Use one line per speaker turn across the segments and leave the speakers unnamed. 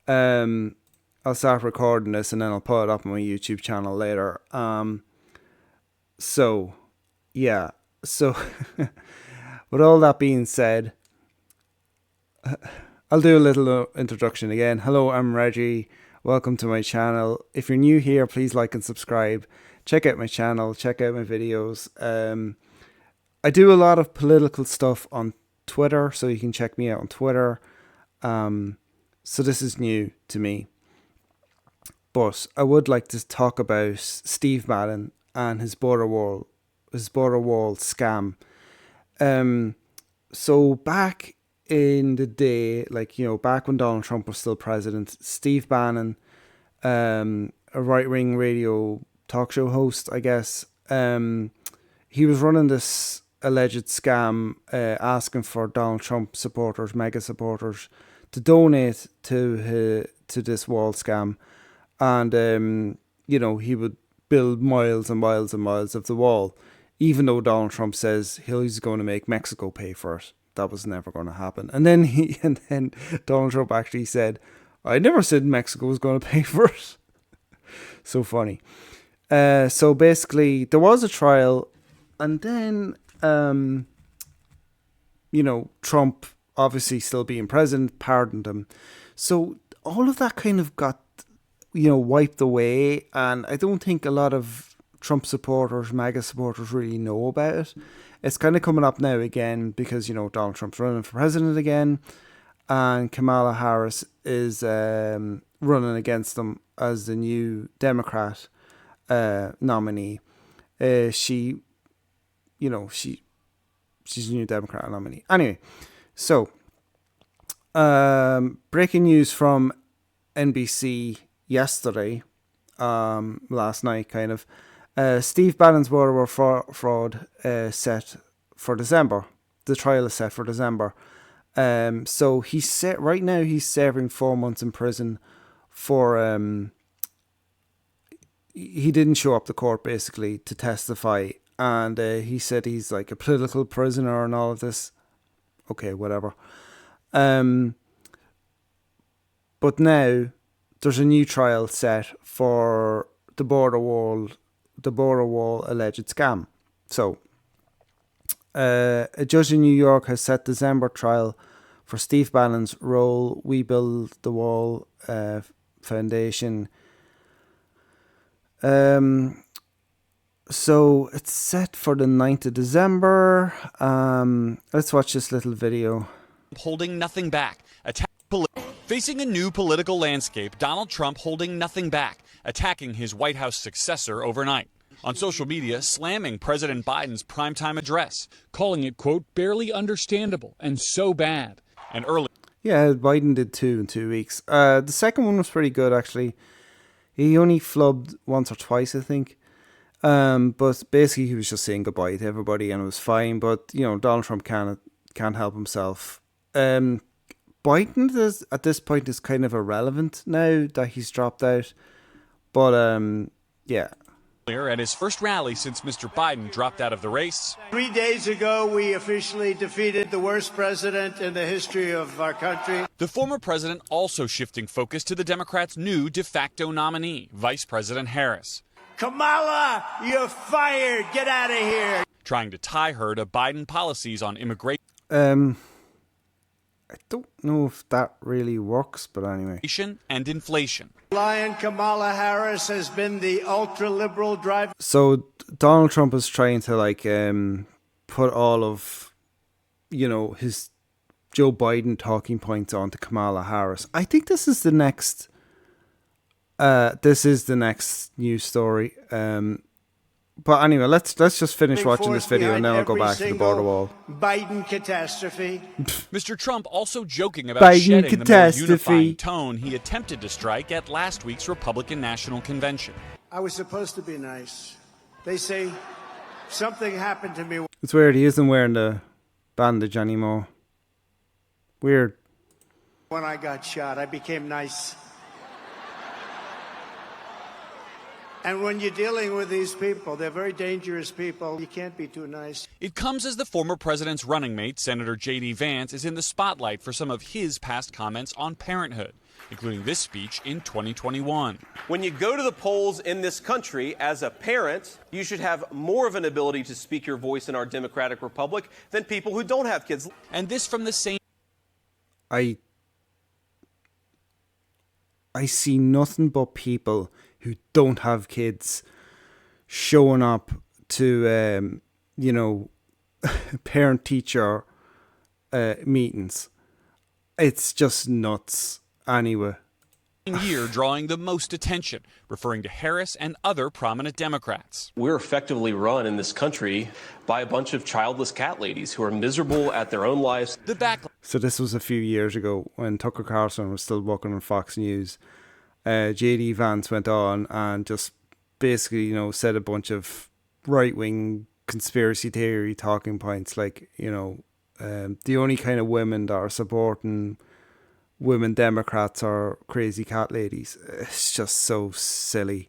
I'll start recording this and then I'll put it up on my YouTube channel later. So, yeah. So, with all that being said, I'll do a little introduction again. Hello, I'm Reggie. Welcome to my channel. If you're new here, please like and subscribe. Check out my channel. Check out my videos. I do a lot of political stuff on Twitter, so you can check me out on Twitter. So this is new to me. But I would like to talk about Steve Bannon and his border wall scam. So back in the day, back when Donald Trump was still president, Steve Bannon, a right-wing radio talk show host, I guess, he was running this alleged scam, asking for Donald Trump supporters, mega supporters, to donate to this wall scam. And, he would build miles and miles and miles of the wall, even though Donald Trump says he's going to make Mexico pay for it. That was never going to happen. And then Donald Trump actually said, I never said Mexico was going to pay for it. So funny. So basically, there was a trial, and then, Trump, obviously still being president, pardoned him. So all of that kind of got, wiped away, and I don't think a lot of Trump supporters, MAGA supporters really know about it. It's kind of coming up now again because, Donald Trump's running for president again, and Kamala Harris is running against him as the new Democrat nominee. She's a new Democrat nominee. Anyway, so breaking news from NBC yesterday, last night, kind of. Steve Bannon's border fraud set for December. The trial is set for December. So he's serving 4 months in prison for he didn't show up to court basically to testify, and he said he's like a political prisoner and all of this. Okay, whatever. But now there's a new trial set for the border wall alleged scam. So, a judge in New York has set December trial for Steve Bannon's role, We Build the Wall Foundation. So it's set for the 9th of December. Let's watch this little video.
Holding nothing back. Facing a new political landscape, Donald Trump holding nothing back, attacking his White House successor overnight. On social media, slamming President Biden's primetime address, calling it, quote, barely understandable and so bad. And early.
Yeah, Biden did 2 in 2 weeks. The second one was pretty good, actually. He only flubbed once or twice, I think. But basically, he was just saying goodbye to everybody, and it was fine. But Donald Trump can't help himself. Biden at this point is kind of irrelevant now that he's dropped out. But yeah.
At his first rally since Mr. Biden dropped out of the race.
3 days ago, we officially defeated the worst president in the history of our country.
The former president also shifting focus to the Democrats' new de facto nominee, Vice President Harris.
Kamala, you're fired. Get out of here.
Trying to tie her to Biden policies on immigration.
I don't know if that really works, but anyway.
And inflation.
Lion Kamala Harris has been the ultra-liberal driver.
So Donald Trump is trying to put all of, his Joe Biden talking points onto Kamala Harris. I think this is the next news story. But anyway, let's just finish watching this video and then I'll go back to the border wall.
Biden catastrophe.
Mr. Trump also joking about shedding the more unifying tone he attempted to strike at last week's Republican National Convention.
I was supposed to be nice. They say something happened to me.
It's weird, he isn't wearing the bandage anymore. Weird.
When I got shot, I became nice. And when you're dealing with these people, they're very dangerous people. You can't be too nice.
It comes as the former president's running mate, Senator J.D. Vance, is in the spotlight for some of his past comments on parenthood, including this speech in 2021.
When you go to the polls in this country as a parent, you should have more of an ability to speak your voice in our democratic republic than people who don't have kids.
And this from the same...
I see nothing but people who don't have kids showing up to, parent-teacher meetings. It's just nuts. Anyway.
year drawing the most attention, referring to Harris and other prominent Democrats.
We're effectively run in this country by a bunch of childless cat ladies who are miserable at their own lives.
The backlash.
So this was a few years ago when Tucker Carlson was still working on Fox News. J.D. Vance went on and just basically, said a bunch of right-wing conspiracy theory talking points like, the only kind of women that are supporting women Democrats are crazy cat ladies. It's just so silly.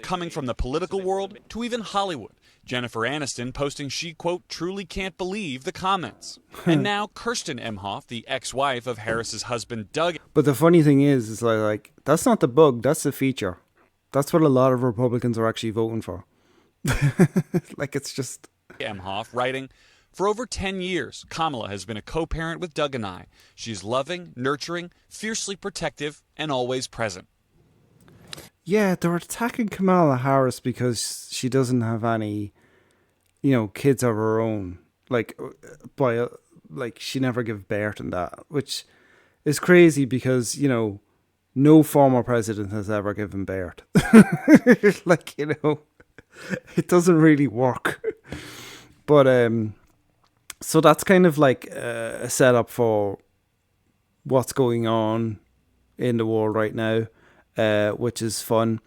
Coming from the political world to even Hollywood. Jennifer Aniston posting she, quote, truly can't believe the comments. And now Kirsten Emhoff, the ex-wife of Harris's husband Doug.
But the funny thing is like that's not the bug, that's the feature. That's what a lot of Republicans are actually voting for. Like, it's just...
Emhoff writing, for over 10 years, Kamala has been a co-parent with Doug and I. She's loving, nurturing, fiercely protective, and always present.
Yeah, they're attacking Kamala Harris because she doesn't have any, kids of her own. Like, she never gave birth and that, which is crazy because, no former president has ever given birth. Like, it doesn't really work. But, so that's kind of like a setup for what's going in the world right now. Which is fun.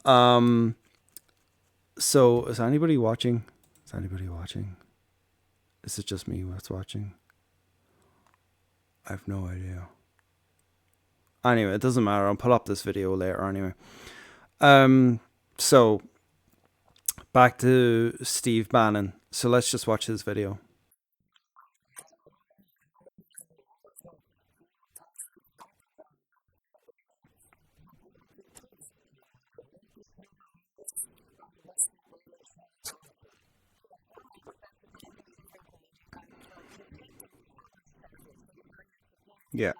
So is anybody watching? Is it just me that's watching? I have no idea. Anyway, it doesn't matter. I'll put up this video later anyway. So back to Steve Bannon. So let's just watch his video. Yeah.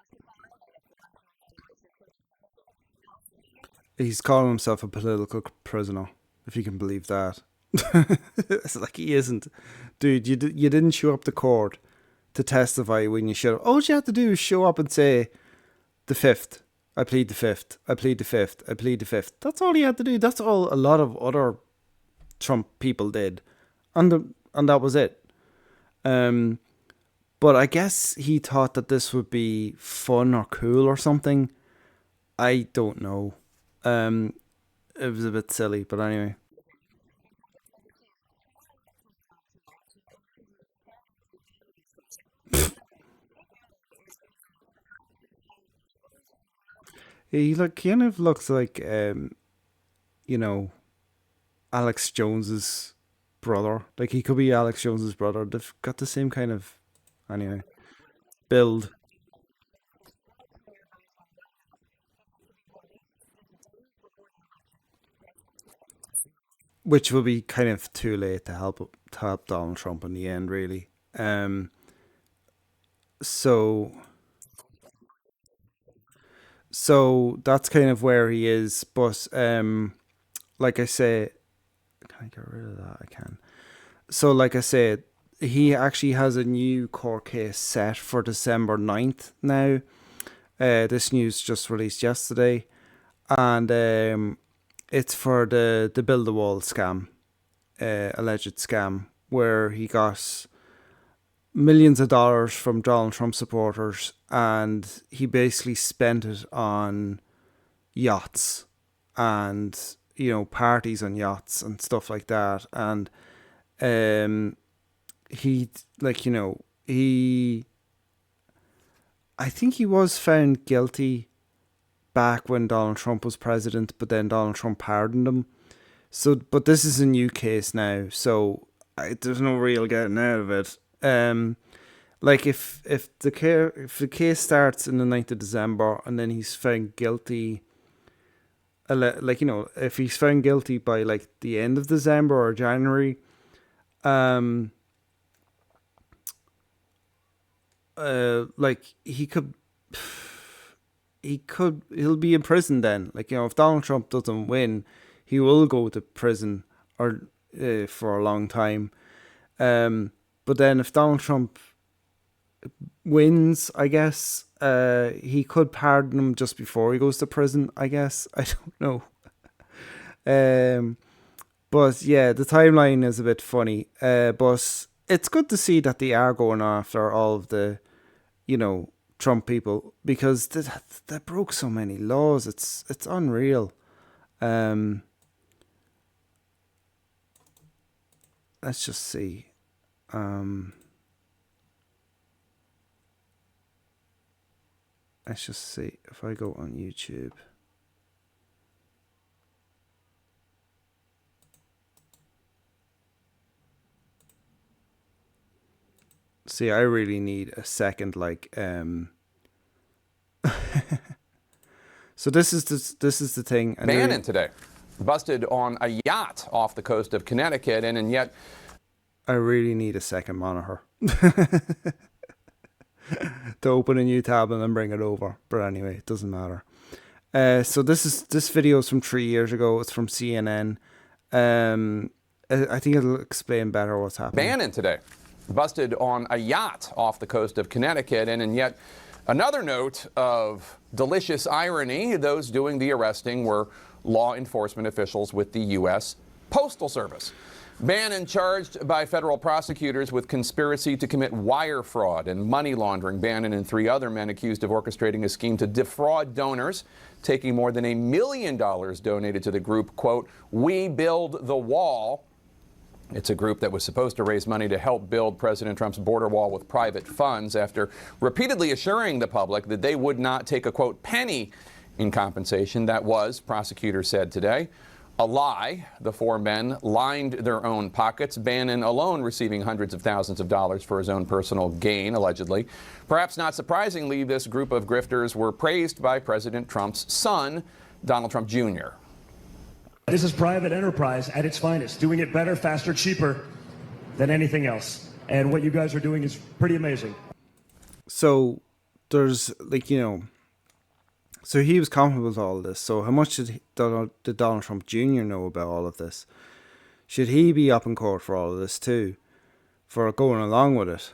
He's calling himself a political prisoner, if you can believe that. It's like he isn't. Dude, you didn't show up to court to testify when you should have. All you have to do is show up and say, the fifth. I plead the fifth. I plead the fifth. I plead the fifth. That's all you had to do. That's all a lot of other Trump people did. And that was it. But I guess he thought that this would be fun or cool or something. I don't know. It was a bit silly, but anyway. He kind of looks like, Alex Jones's brother. Like, he could be Alex Jones's brother. They've got the same kind of, anyway, build. Which will be kind of too late to help Donald Trump in the end, really. So that's kind of where he is. But like I say, can I get rid of that? I can. So like I said, he actually has a new court case set for December 9th now. This news just released yesterday. And it's for the Build the Wall scam, alleged scam, where he got millions of dollars from Donald Trump supporters and he basically spent it on yachts and, parties on yachts and stuff like that. And I think he was found guilty back when Donald Trump was president, but then Donald Trump pardoned him. So, but this is a new case now, so there's no real getting out of it. Like if the case starts in the 9th of December and then he's found guilty, like, you know, if he's found guilty by like the end of December or January, like he'll be in prison then. Like, you know, if Donald Trump doesn't win, he will go to prison or for a long time. But then if Donald Trump wins, I guess he could pardon him just before he goes to prison, I guess. I don't know. But yeah, the timeline is a bit funny. But it's good to see that they are going after all of the, you know, Trump people, because they broke so many laws. It's unreal. Let's just see. Let's just see if I go on YouTube. See, I really need a second, like, so this is the thing.
Bannon today busted on a yacht off the coast of Connecticut, and yet
I really need a second monitor to open a new tab and then bring it over. But anyway, it doesn't matter. So this video is from 3 years ago. It's from CNN. I think it'll explain better what's happening.
Bannon today busted on a yacht off the coast of Connecticut, and yet another note of delicious irony: those doing the arresting were law enforcement officials with the U.S. Postal Service. Bannon charged by federal prosecutors with conspiracy to commit wire fraud and money laundering. Bannon and 3 other men accused of orchestrating a scheme to defraud donors, taking more than $1 million donated to the group, quote, "We Build the Wall." It's a group that was supposed to raise money to help build President Trump's border wall with private funds, after repeatedly assuring the public that they would not take a, quote, penny in compensation. That was, prosecutors said today, a lie. The 4 men lined their own pockets, Bannon alone receiving hundreds of thousands of dollars for his own personal gain, allegedly. Perhaps not surprisingly, this group of grifters were praised by President Trump's son, Donald Trump Jr.
This is private enterprise at its finest, doing it better, faster, cheaper than anything else. And what you guys are doing is pretty amazing.
So there's, like, you know, so he was confident with all of this. So how much did Donald Trump Jr. know about all of this? Should he be up in court for all of this too, for going along with it?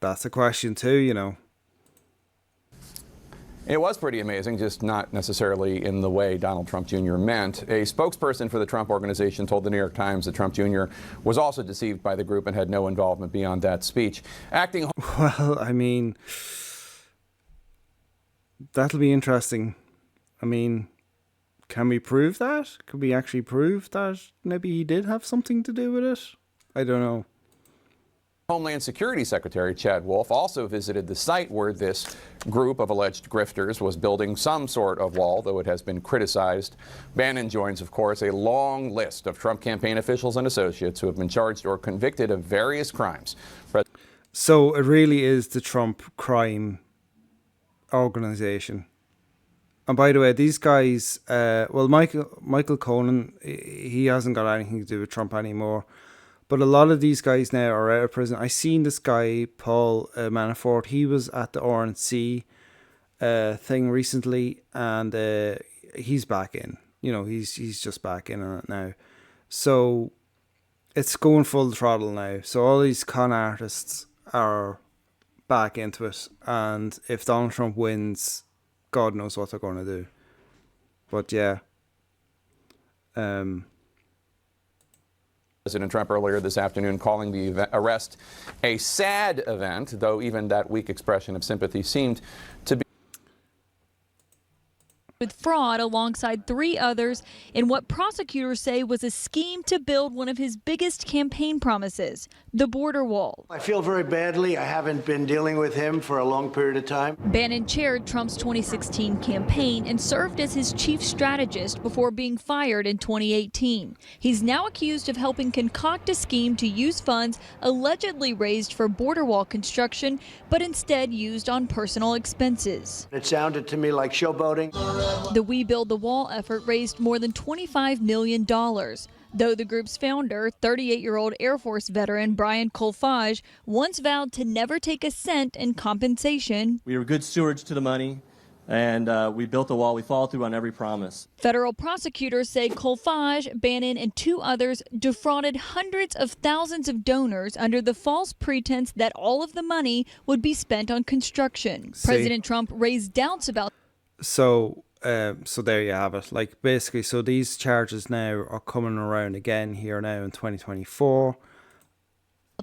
That's a question too, you know.
It was pretty amazing, just not necessarily in the way Donald Trump Jr. meant. A spokesperson for the Trump Organization told the New York Times that Trump Jr. was also deceived by the group and had no involvement beyond that speech. Acting...
Well, I mean, that'll be interesting. I mean, can we prove that? Could we actually prove that maybe he did have something to do with it? I don't know.
Homeland Security Secretary Chad Wolf also visited the site where this group of alleged grifters was building some sort of wall, though it has been criticized. Bannon joins, of course, a long list of Trump campaign officials and associates who have been charged or convicted of various crimes.
So it really is the Trump crime organization. And by the way, these guys, well, Michael Cohen, he hasn't got anything to do with Trump anymore. But a lot of these guys now are out of prison. I seen this guy, Paul Manafort. He was at the RNC thing recently, and he's back in. You know, he's just back in on it now. So it's going full throttle now. So all these con artists are back into it. And if Donald Trump wins, God knows what they're going to do. But yeah.
President Trump earlier this afternoon calling the arrest a sad event, though even that weak expression of sympathy seemed to be...
with fraud alongside 3 others in what prosecutors say was a scheme to build one of his biggest campaign promises, the border wall.
I feel very badly. I haven't been dealing with him for a long period of time.
Bannon chaired Trump's 2016 campaign and served as his chief strategist before being fired in 2018. He's now accused of helping concoct a scheme to use funds allegedly raised for border wall construction, but instead used on personal expenses.
It sounded to me like showboating.
The We Build the Wall effort raised more than $25 million, though the group's founder, 38-year-old Air Force veteran Brian Colfage, once vowed to never take a cent in compensation.
We were good stewards to the money, and we built the wall. We followed through on every promise.
Federal prosecutors say Colfage, Bannon, and 2 others defrauded hundreds of thousands of donors under the false pretense that all of the money would be spent on construction. President Trump raised doubts about.
So there you have it. Like, basically, so these charges now are coming around again here now in 2024.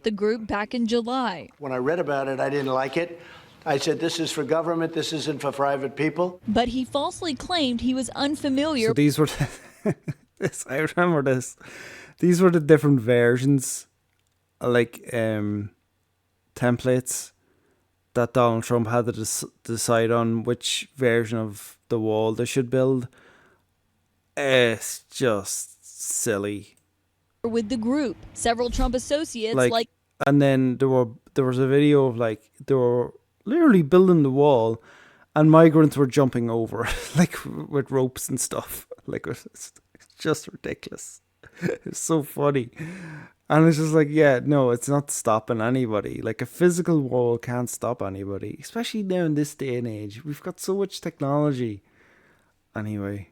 The group back in July.
When I read about it, I didn't like it. I said, this is for government. This isn't for private people.
But he falsely claimed he was unfamiliar.
So these were, I remember this. These were the different versions, like templates that Donald Trump had to decide on which version of the wall they should build. It's just silly.
With the group, several Trump associates like.
And then there was a video of, like, they were literally building the wall, and migrants were jumping over like with ropes and stuff. Like, it's just ridiculous. It's so funny. And it's just like, yeah, no, it's not stopping anybody. Like, a physical wall can't stop anybody, especially now in this day and age. We've got so much technology. Anyway.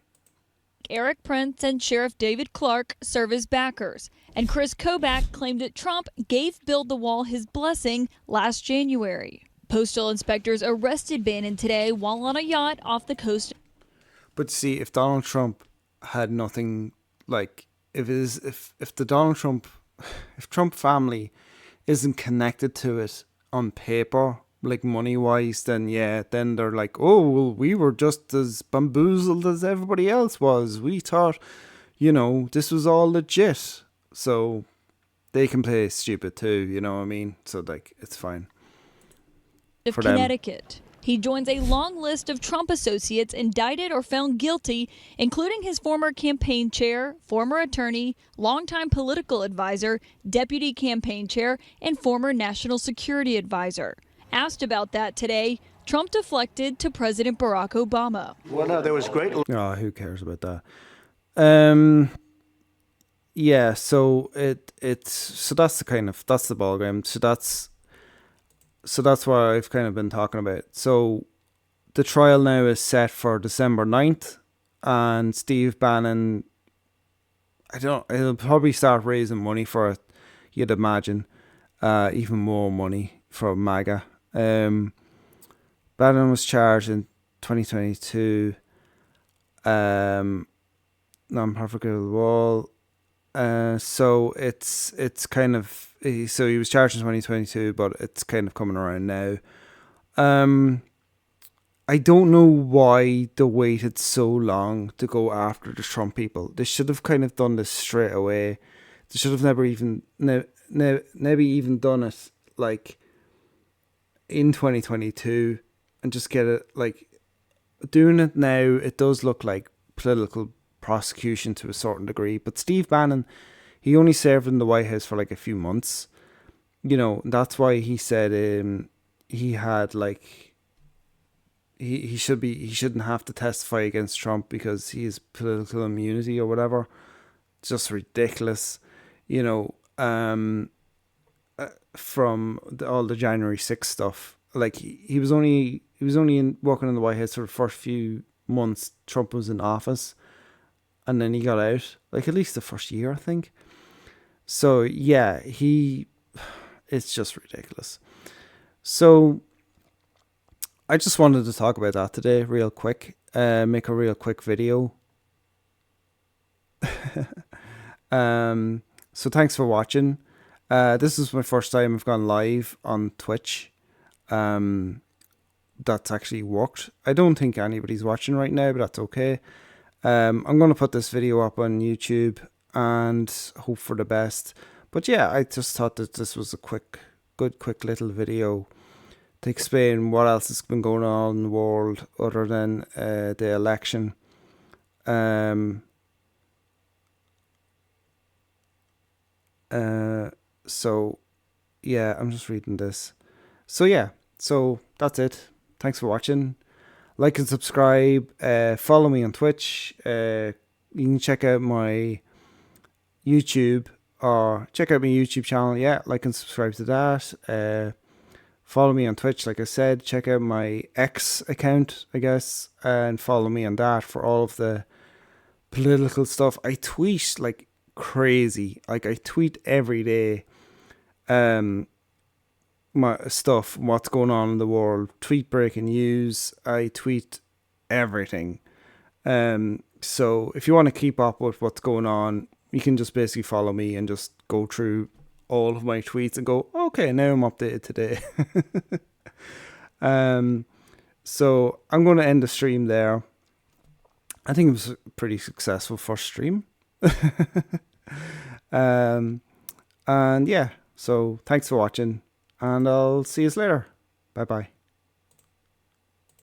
Eric Prince and Sheriff David Clark serve as backers, and Chris Kobach claimed that Trump gave Build the Wall his blessing last January. Postal inspectors arrested Bannon today while on a yacht off the coast.
But see, if Donald Trump had nothing, like, if Trump family isn't connected to it on paper, like money wise, then yeah, then they're like, oh, well, we were just as bamboozled as everybody else was. We thought, this was all legit. So they can play stupid too, you know what I mean? So, like, it's fine.
Of Connecticut. He joins a long list of Trump associates indicted or found guilty, including his former campaign chair, former attorney, longtime political advisor, deputy campaign chair, and former national security advisor. Asked about that today, Trump deflected to President Barack Obama.
Well, no, there was great.
Oh, who cares about that? Yeah, so that's the ball game. So that's what I've kind of been talking about. So the trial now is set for December 9th, and Steve Bannon, he'll probably start raising money for it, you'd imagine, even more money for MAGA. Bannon was charged in 2022, non-profit of the wall. So it's kind of, so he was charged in 2022, but it's kind of coming around now. I don't know why they waited so long to go after the Trump people. They should have kind of done this straight away. They should have never even done it, like, in 2022 and just get it, like, doing it now. It does look like political prosecution to a certain degree, but Steve Bannon, he only served in the White House for like a few months. That's why he said he had, like, he shouldn't have to testify against Trump because he has political immunity or whatever. It's just ridiculous, from all the January 6th stuff. Like, he was only working in the White House for the first few months Trump was in office, and then he got out, like, at least the first year, I think. So yeah, it's just ridiculous. So I just wanted to talk about that today real quick, make a real quick video. So thanks for watching. This is my first time I've gone live on Twitch. that's actually worked. I don't think anybody's watching right now, but that's okay. I'm going to put this video up on YouTube and hope for the best. But yeah, I just thought that this was a quick little video to explain what else has been going on in the world other than the election. So yeah, I'm just reading this. So yeah, so that's it. Thanks for watching. Like and subscribe. Follow me on Twitch. You can check out my YouTube or check out my YouTube channel. Yeah, like and subscribe to that. Follow me on Twitch, like I said. Check out my X account, I guess, and follow me on that for all of the political stuff. I tweet like crazy. Like I tweet every day. My stuff, what's going on in the world. Tweet breaking news. I tweet everything. So if you want to keep up with what's going on, you can just basically follow me and just go through all of my tweets and go, okay, now I'm updated today. So I'm going to end the stream there. I think it was a pretty successful first stream. And yeah, so thanks for watching, and I'll see you later. Bye bye.